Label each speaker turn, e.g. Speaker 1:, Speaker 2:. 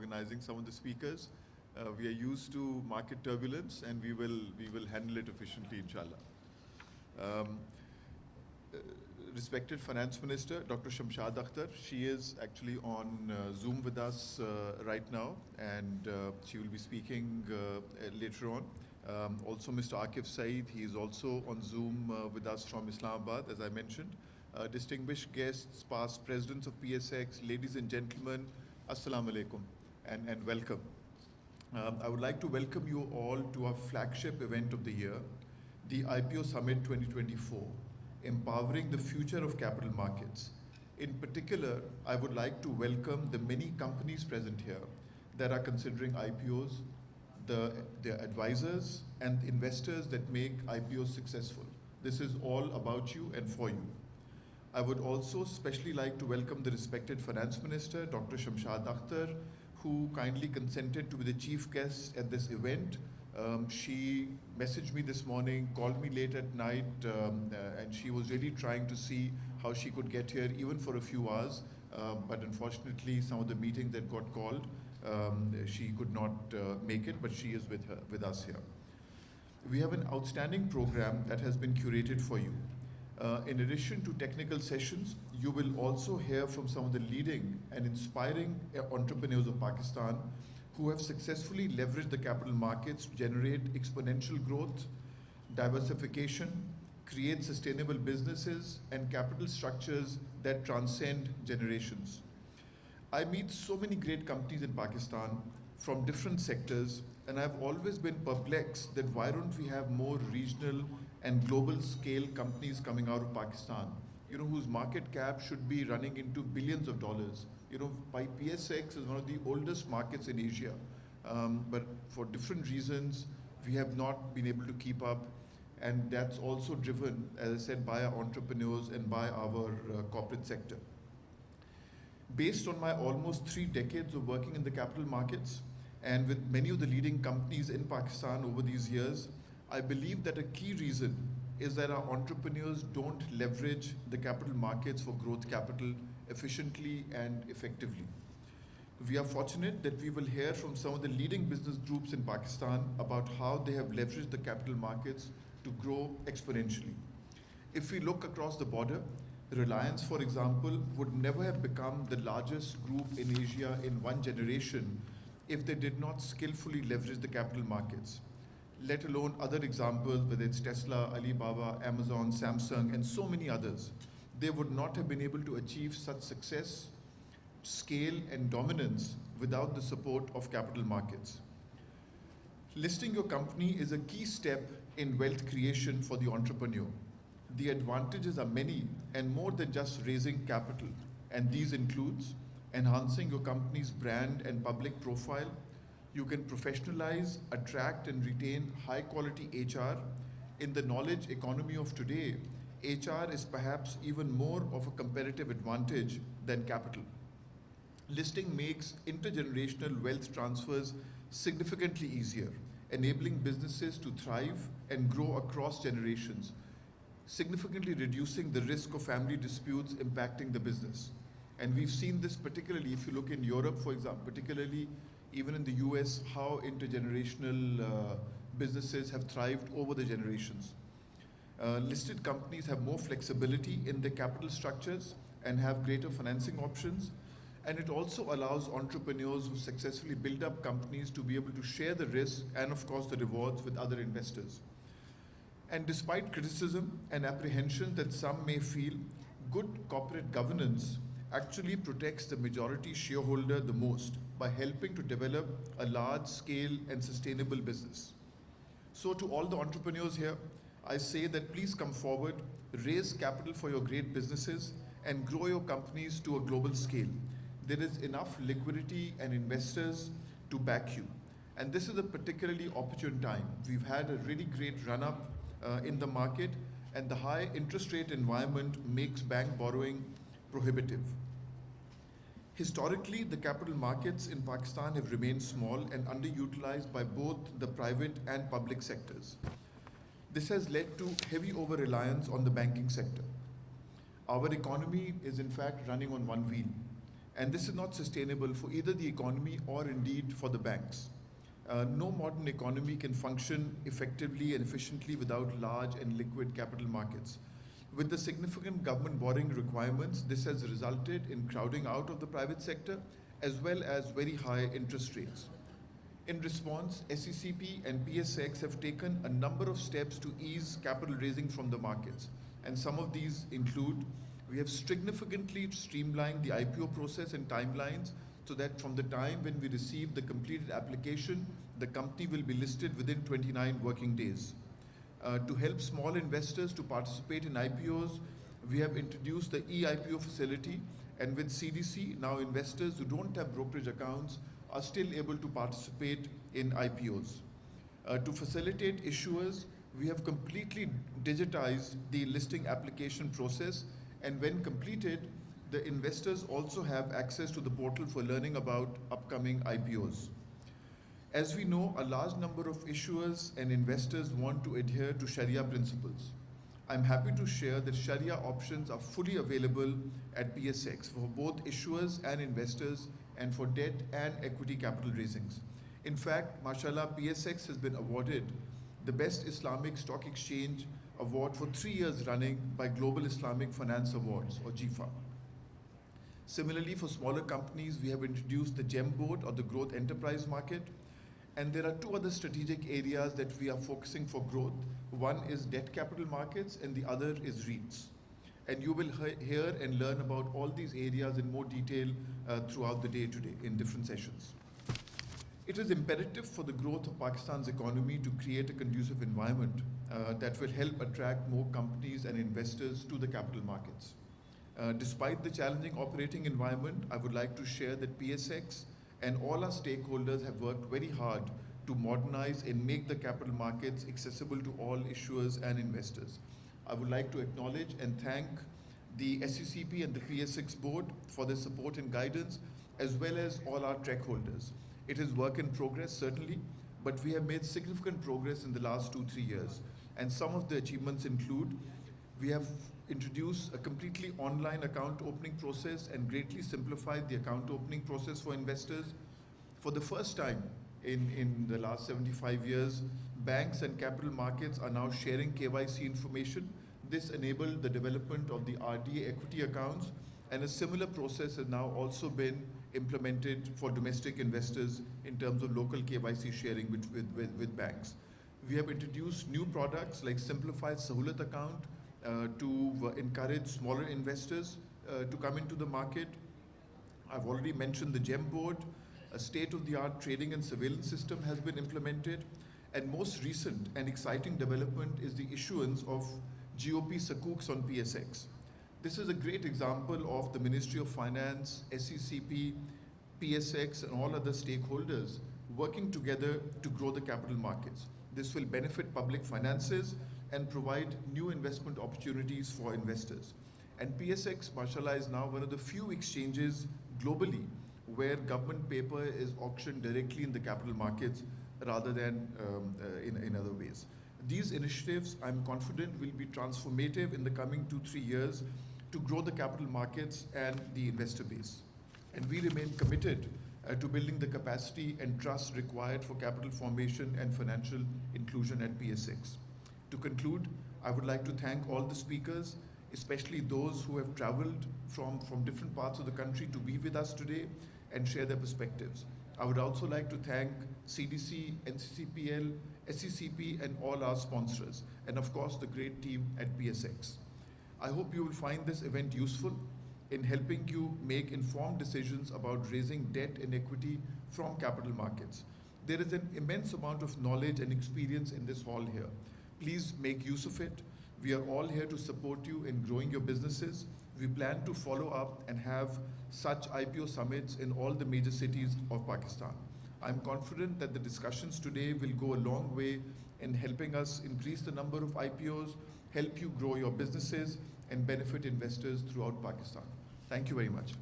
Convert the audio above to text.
Speaker 1: organizing some of the speakers. We are used to market turbulence, and we will handle it efficiently, inshallah. Respected Finance Minister, Dr. Shamshad Akhtar, she is actually on Zoom with us right now, and she will be speaking later on. Also, Mr. Akif Saeed, he is also on Zoom with us from Islamabad, as I mentioned. Distinguished guests, past presidents of PSX, ladies and gentlemen, Assalamu alaikum and welcome. I would like to welcome you all to our flagship event of the year, the IPO Summit 2024, Empowering the Future of Capital Markets. In particular, I would like to welcome the many companies present here that are considering IPOs, their advisors and investors that make IPOs successful. This is all about you and for you. I would also especially like to welcome the respected Finance Minister, Dr. Shamshad Akhtar, who kindly consented to be the chief guest at this event. She messaged me this morning, called me late at night, and she was really trying to see how she could get here even for a few hours. But unfortunately, some of the meetings that got called, she could not make it, but she is with us here. We have an outstanding program that has been curated for you. In addition to technical sessions, you will also hear from some of the leading and inspiring entrepreneurs of Pakistan who have successfully leveraged the capital markets to generate exponential growth, diversification, create sustainable businesses, and capital structures that transcend generations. I meet so many great companies in Pakistan from different sectors, and I've always been perplexed that why don't we have more regional and global scale companies coming out of Pakistan, whose market cap should be running into billions of dollars. By PSX is one of the oldest markets in Asia, but for different reasons, we have not been able to keep up, and that's also driven, as I said, by our entrepreneurs and by our corporate sector. Based on my almost 3 decades of working in the capital markets and with many of the leading companies in Pakistan over these years, I believe that a key reason is that our entrepreneurs don't leverage the capital markets for growth capital efficiently and effectively. We are fortunate that we will hear from some of the leading business groups in Pakistan about how they have leveraged the capital markets to grow exponentially. If we look across the border, Reliance, for example, would never have become the largest group in Asia in one generation if they did not skillfully leverage the capital markets, let alone other examples, whether it's Tesla, Alibaba, Amazon, Samsung, and so many others. They would not have been able to achieve such success, scale, and dominance without the support of capital markets. Listing your company is a key step in wealth creation for the entrepreneur. The advantages are many and more than just raising capital, and these includes enhancing your company's brand and public profile. You can professionalize, attract, and retain high-quality HR. In the knowledge economy of today, HR is perhaps even more of a competitive advantage than capital. Listing makes intergenerational wealth transfers significantly easier, enabling businesses to thrive and grow across generations, significantly reducing the risk of family disputes impacting the business. And we've seen this particularly, if you look in Europe, for example, particularly even in the US, how intergenerational businesses have thrived over the generations. Listed companies have more flexibility in their capital structures and have greater financing options. And it also allows entrepreneurs who successfully build up companies to be able to share the risk and, of course, the rewards with other investors. And despite criticism and apprehension that some may feel, good corporate governance actually protects the majority shareholder the most by helping to develop a large-scale and sustainable business. So to all the entrepreneurs here, I say that please come forward, raise capital for your great businesses, and grow your companies to a global scale. There is enough liquidity and investors to back you. And this is a particularly opportune time. We've had a really great run-up in the market, and the high interest rate environment makes bank borrowing prohibitive. Historically, the capital markets in Pakistan have remained small and underutilized by both the private and public sectors. This has led to heavy over-reliance on the banking sector. Our economy is in fact running on one wheel, And this is not sustainable for either the economy or indeed for the banks. No modern economy can function effectively and efficiently without large and liquid capital markets. With the significant government borrowing requirements, this has resulted in crowding out of the private sector as well as very high interest rates. In response, SECP and PSX have taken a number of steps to ease capital raising from the markets. And some of these include, we have significantly streamlined the IPO process and timelines so that from the time when we receive the completed application, the company will be listed within 29 working days. To help small investors to participate in IPOs, we have introduced the e-IPO facility, and with CDC, now investors who don't have brokerage accounts are still able to participate in IPOs. To facilitate issuers, we have completely digitized the listing application process, and when completed, the investors also have access to the portal for learning about upcoming IPOs. As we know, a large number of issuers and investors want to adhere to Sharia principles. I'm happy to share that Sharia options are fully available at PSX for both issuers and investors and for debt and equity capital raisings. In fact, mashallah, PSX has been awarded the Best Islamic Stock Exchange Award for 3 years running by Global Islamic Finance Awards, or GIFA. Similarly, for smaller companies, we have introduced the GEM board, or the Growth Enterprise Market. And there are 2 other strategic areas that we are focusing for growth. One is debt capital markets and the other is REITs. And you will hear and learn about all these areas in more detail throughout the day today in different sessions. It is imperative for the growth of Pakistan's economy to create a conducive environment that will help attract more companies and investors to the capital markets. Despite the challenging operating environment, I would like to share that PSX and all our stakeholders have worked very hard to modernize and make the capital markets accessible to all issuers and investors. I would like to acknowledge and thank the SECP and the PSX board for their support and guidance, as well as all our track holders. It is work in progress, certainly, but we have made significant progress in the last 2-3 years. And some of the achievements include, we have introduced a completely online account opening process and greatly simplified the account opening process for investors. For the first time in the last 75 years, banks and capital markets are now sharing KYC information. This enabled the development of the RDA equity accounts, and a similar process has now also been implemented for domestic investors in terms of local KYC sharing with banks. We have introduced new products like simplified Sahulat account, to encourage smaller investors to come into the market. I've already mentioned the GEM board. A state-of-the-art trading and surveillance system has been implemented. And most recent and exciting development is the issuance of GOP Sakuks on PSX. This is a great example of the Ministry of Finance, SECP, PSX, and all other stakeholders working together to grow the capital markets. This will benefit public finances and provide new investment opportunities for investors. And PSX, mashallah, is now one of the few exchanges globally where government paper is auctioned directly in the capital markets rather than in other ways. These initiatives, I'm confident, will be transformative in the coming 2-3 years to grow the capital markets and the investor base. And we remain committed to building the capacity and trust required for capital formation and financial inclusion at PSX. To conclude, I would like to thank all the speakers, especially those who have traveled from different parts of the country to be with us today and share their perspectives. I would also like to thank CDC, NCCPL, SECP, and all our sponsors, and of course the great team at PSX. I hope you will find this event useful in helping you make informed decisions about raising debt and equity from capital markets. There is an immense amount of knowledge and experience in this hall here. Please make use of it. We are all here to support you in growing your businesses. We plan to follow up and have such IPO summits in all the major cities of Pakistan. I'm confident that the discussions today will go a long way in helping us increase the number of IPOs, help you grow your businesses, and benefit investors throughout Pakistan. Thank you very much.